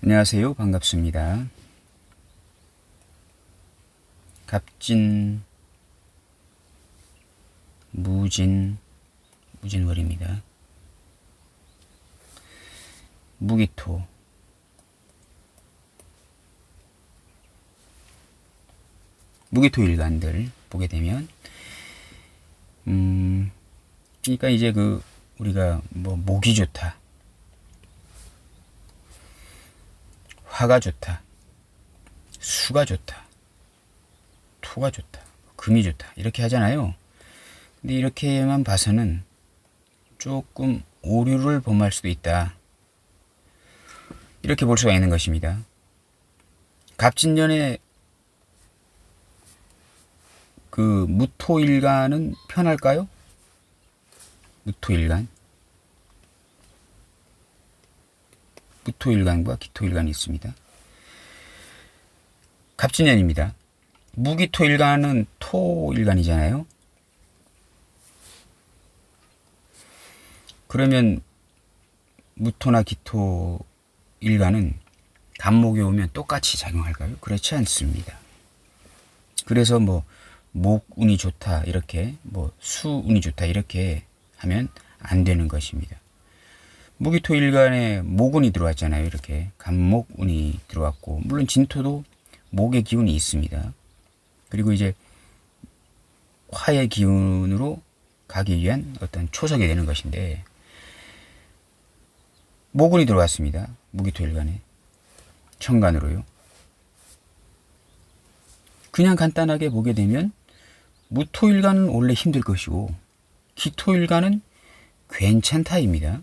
안녕하세요. 반갑습니다. 갑진, 무진월입니다. 무기토, 무기토 일간들 보게 되면, 그러니까 이제 우리가 목이 좋다, 화가 좋다, 수가 좋다, 토가 좋다, 금이 좋다 이렇게 하잖아요. 근데 이렇게만 봐서는 조금 오류를 범할 수도 있다, 이렇게 볼 수가 있는 것입니다. 갑진년의 무토일간은 편할까요? 무토일간과 기토일간이 있습니다. 갑진년입니다. 무기토일간은 토일간이잖아요. 그러면 무토나 기토일간은 간목이 오면 똑같이 작용할까요? 그렇지 않습니다. 그래서 목운이 좋다 이렇게, 수운이 좋다 이렇게 하면 안 되는 것입니다. 무기토일간에 목운이 들어왔잖아요. 이렇게 간목운이 들어왔고, 물론 진토도 목의 기운이 있습니다. 그리고 이제 화의 기운으로 가기 위한 어떤 초석이 되는 것인데, 목운이 들어왔습니다. 무기토일간에 천간으로요. 그냥 간단하게 보게 되면 무토일간은 원래 힘들 것이고 기토일간은 괜찮다입니다.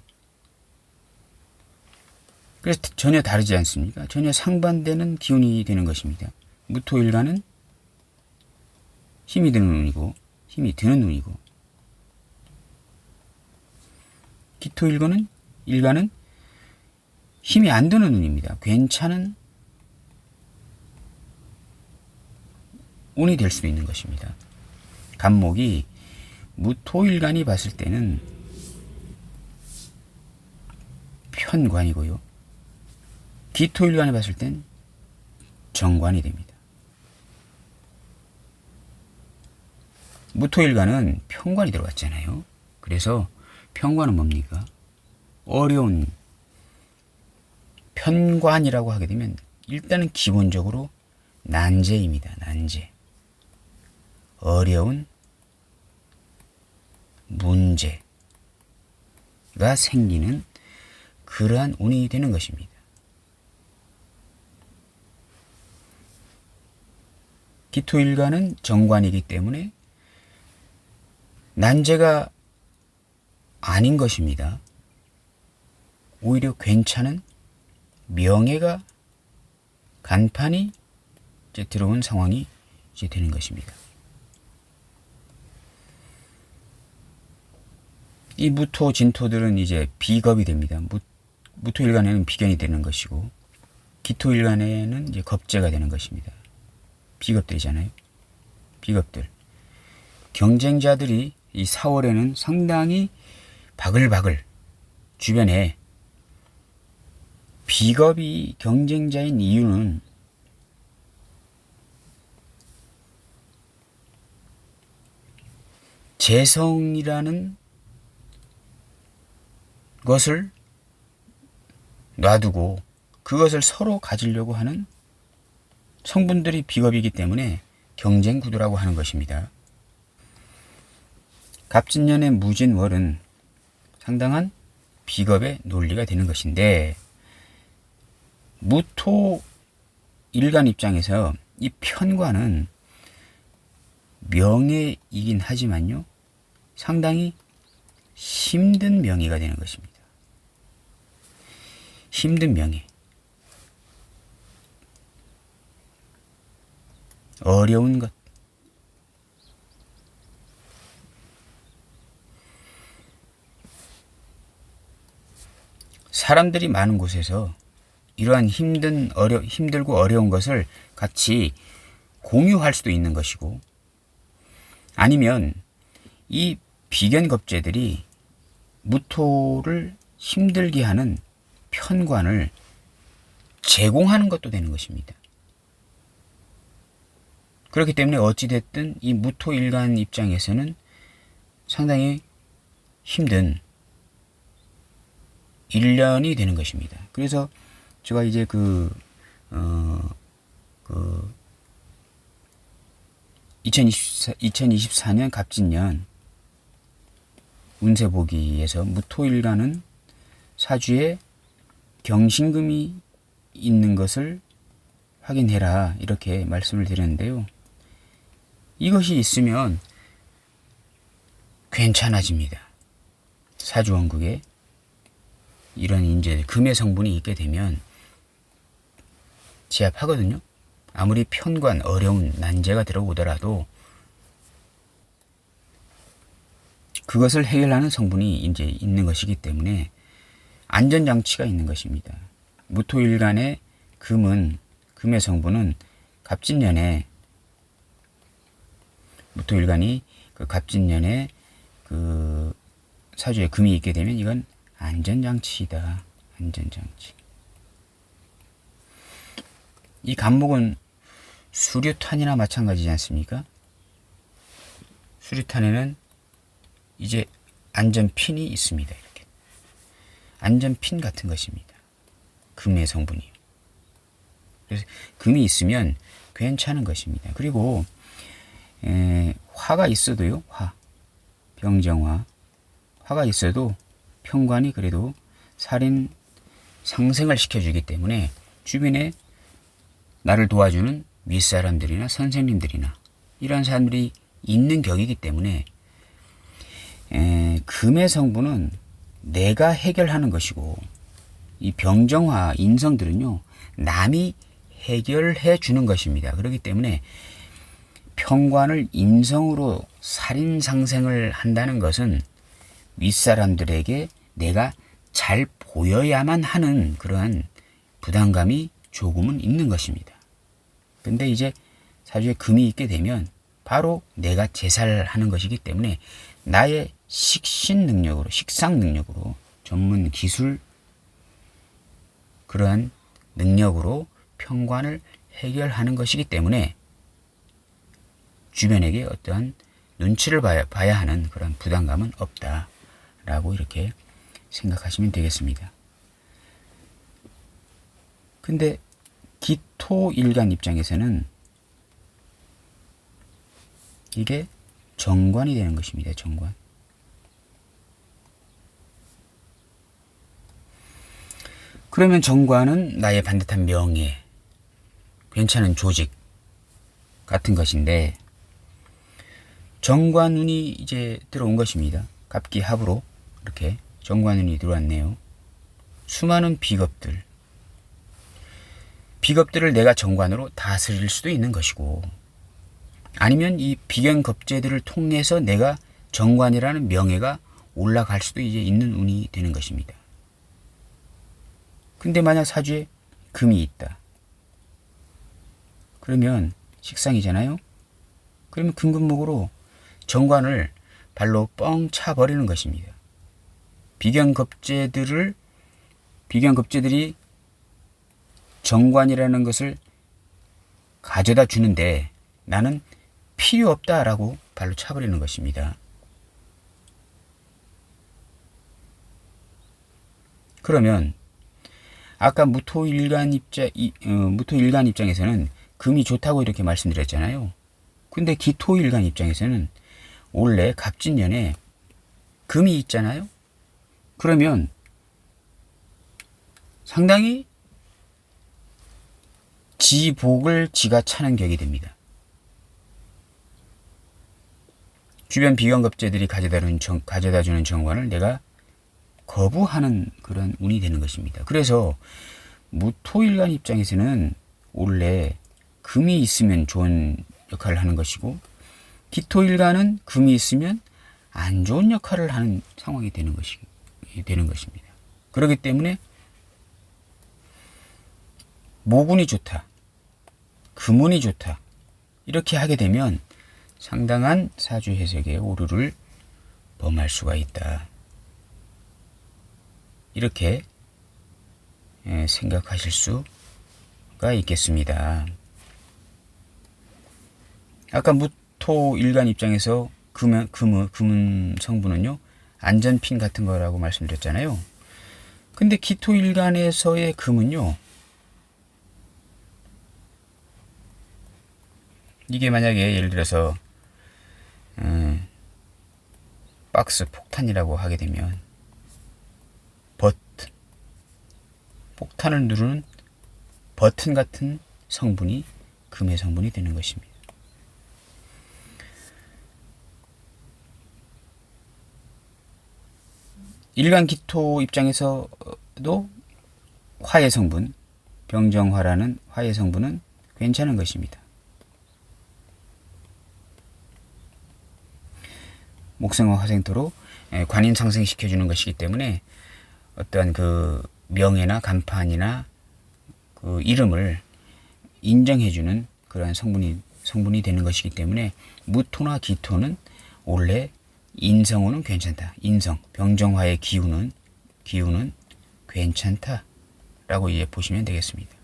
그래서 전혀 다르지 않습니까? 전혀 상반되는 기운이 되는 것입니다. 무토일간은 힘이 드는 운이고 힘이 드는 운이고, 기토일간은 힘이 안 드는 운입니다. 괜찮은 운이 될 수도 있는 것입니다. 간목이 무토일간이 봤을 때는 편관이고요, 기토일간이 봤을 땐 정관이 됩니다. 무토일간은 편관이 들어갔잖아요. 그래서 편관은 뭡니까? 어려운, 편관이라고 하게 되면 일단은 기본적으로 난제입니다. 난제. 어려운 문제가 생기는 그러한 운이 되는 것입니다. 기토일간은 정관이기 때문에 난제가 아닌 것입니다. 오히려 괜찮은 명예가, 간판이 이제 들어온 상황이 이제 되는 것입니다. 이 무토, 진토들은 이제 비겁이 됩니다. 무토일간에는 비견이 되는 것이고, 기토일간에는 이제 겁재가 되는 것입니다. 비겁들이잖아요. 비겁들. 경쟁자들이 이 4월에는 상당히 바글바글 주변에, 비겁이 경쟁자인 이유는 재성이라는 것을 놔두고 그것을 서로 가지려고 하는 성분들이 비겁이기 때문에 경쟁 구도라고 하는 것입니다. 갑진년의 무진월은 상당한 비겁의 논리가 되는 것인데, 무토 일간 입장에서 이 편관은 명예이긴 하지만요, 상당히 힘든 명예가 되는 것입니다. 힘든 명예. 어려운 것. 사람들이 많은 곳에서 이러한 힘들고 어려운 것을 같이 공유할 수도 있는 것이고, 아니면 이 비견겁제들이 무토를 힘들게 하는 편관을 제공하는 것도 되는 것입니다. 그렇기 때문에 어찌됐든 이 무토일간 입장에서는 상당히 힘든 1년이 되는 것입니다. 그래서 제가 이제 2024년 갑진년 운세 보기에서 무토일간은 사주에 경신금이 있는 것을 확인해라 이렇게 말씀을 드렸는데요. 이것이 있으면 괜찮아집니다. 사주원국에 이런 이제 금의 성분이 있게 되면 제압하거든요. 아무리 편관, 어려운 난제가 들어오더라도 그것을 해결하는 성분이 이제 있는 것이기 때문에 안전장치가 있는 것입니다. 무토일간의 금의 성분은 갑진년에 무토일간이 그 갑진년에 그 사주에 금이 있게 되면 이건 안전장치이다. 안전장치. 이 간목은 수류탄이나 마찬가지지 않습니까? 수류탄에는 이제 안전핀이 있습니다. 이렇게 안전핀 같은 것입니다. 금의 성분이요. 그래서 금이 있으면 괜찮은 것입니다. 그리고 화가 있어도요. 화가 있어도 편관이 그래도 살인 상생을 시켜주기 때문에 주변에 나를 도와주는 윗사람들이나 선생님들이나 이런 사람들이 있는 격이기 때문에 금의 성분은 내가 해결하는 것이고 이 병정화 인성들은요 남이 해결해 주는 것입니다. 그렇기 때문에 편관을 인성으로 살인상생을 한다는 것은 윗사람들에게 내가 잘 보여야만 하는 그러한 부담감이 조금은 있는 것입니다. 근데 이제 사주에 금이 있게 되면 바로 내가 제살하는 것이기 때문에 나의 식신 능력으로, 식상 능력으로, 전문 기술 그러한 능력으로 편관을 해결하는 것이기 때문에 주변에게 어떠한 눈치를 봐야 하는 그런 부담감은 없다라고 이렇게 생각하시면 되겠습니다. 근데 기토일간 입장에서는 이게 정관이 되는 것입니다. 정관. 그러면 정관은 나의 반듯한 명예, 괜찮은 조직 같은 것인데 정관운이 이제 들어온 것입니다. 갑기합으로 이렇게 정관운이 들어왔네요. 수많은 비겁들을 내가 정관으로 다스릴 수도 있는 것이고 아니면 이 비견겁제들을 통해서 내가 정관이라는 명예가 올라갈 수도 이제 있는 운이 되는 것입니다. 근데 만약 사주에 금이 있다. 그러면 식상이잖아요. 그러면 금금목으로 정관을 발로 뻥 차버리는 것입니다. 비견겁제들이 정관이라는 것을 가져다 주는데 나는 필요 없다라고 발로 차버리는 것입니다. 그러면 아까 무토일간 입장에서는 금이 좋다고 이렇게 말씀드렸잖아요. 근데 기토일간 입장에서는 원래 갑진년에 금이 있잖아요. 그러면 상당히 지복을 지가 차는 격이 됩니다. 주변 비견겁제들이 가져다주는 정관을 내가 거부하는 그런 운이 되는 것입니다. 그래서 무토일간 입장에서는 원래 금이 있으면 좋은 역할을 하는 것이고 기토일간은 금이 있으면 안 좋은 역할을 하는 상황이 되는 것입니다. 그렇기 때문에 모군이 좋다, 금운이 좋다 이렇게 하게 되면 상당한 사주 해석의 오류를 범할 수가 있다. 이렇게 생각하실 수 수가 있겠습니다. 아까 무토 일간 입장에서 금은 성분은요, 안전핀 같은 거라고 말씀드렸잖아요. 근데 기토 일간에서의 금은요, 이게 만약에 예를 들어서 박스 폭탄이라고 하게 되면 폭탄을 누르는 버튼 같은 성분이 금의 성분이 되는 것입니다. 일간 기토 입장에서도 화의 성분, 병정화라는 화의 성분은 괜찮은 것입니다. 목성화 화생토로 관인 상승시켜주는 것이기 때문에 어떠한 그 명예나 간판이나 그 이름을 인정해주는 그러한 성분이 되는 것이기 때문에 무토나 기토는 원래 인성으로는 괜찮다. 인성, 병정화의 기운은 괜찮다라고 이제 보시면 되겠습니다.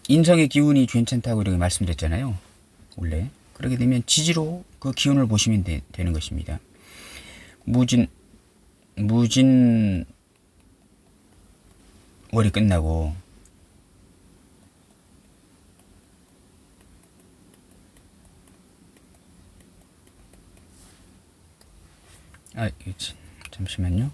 인성의 기운이 괜찮다고 이렇게 말씀드렸잖아요. 원래. 그렇게 되면 지지로 그 기운을 보시면 되는 것입니다. 무진 월이 끝나고 잠시만요.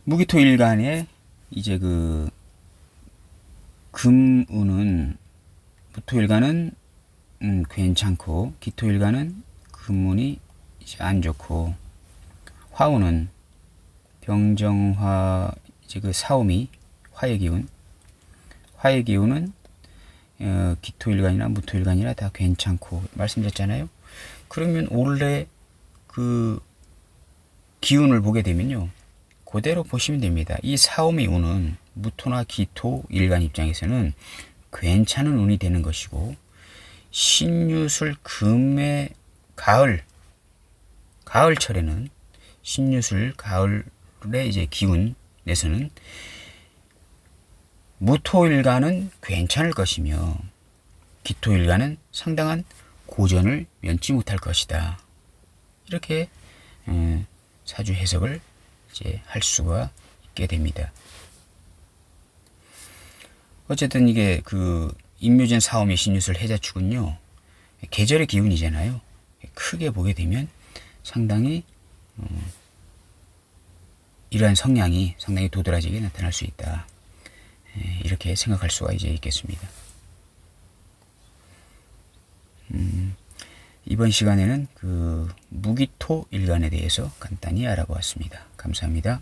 무기토일간에 이제 그 금운은 무토일간은 괜찮고 기토일간은 금운이 이제 안 좋고 화운은 병정화 이제 그 사오미 화의 기운은 기토일간이나 무토일간이나 다 괜찮고 말씀드렸잖아요. 그러면 원래 그 기운을 보게 되면요, 그대로 보시면 됩니다. 이 사오미 운은 무토나 기토 일간 입장에서는 괜찮은 운이 되는 것이고, 신유술 금의 가을철에는 신유술 가을의 이제 기운에서는 무토일간은 괜찮을 것이며 기토일간은 상당한 고전을 면치 못할 것이다. 이렇게 사주 해석을 이제 할 수가 있게 됩니다. 어쨌든 이게 그 임묘전 사오미 신유술 해자축은요, 계절의 기운이잖아요. 크게 보게 되면 상당히 이러한 성향이 상당히 도드라지게 나타날 수 있다. 이렇게 생각할 수가 이제 있겠습니다. 이번 시간에는 그 무기토 일간에 대해서 간단히 알아보았습니다. 감사합니다.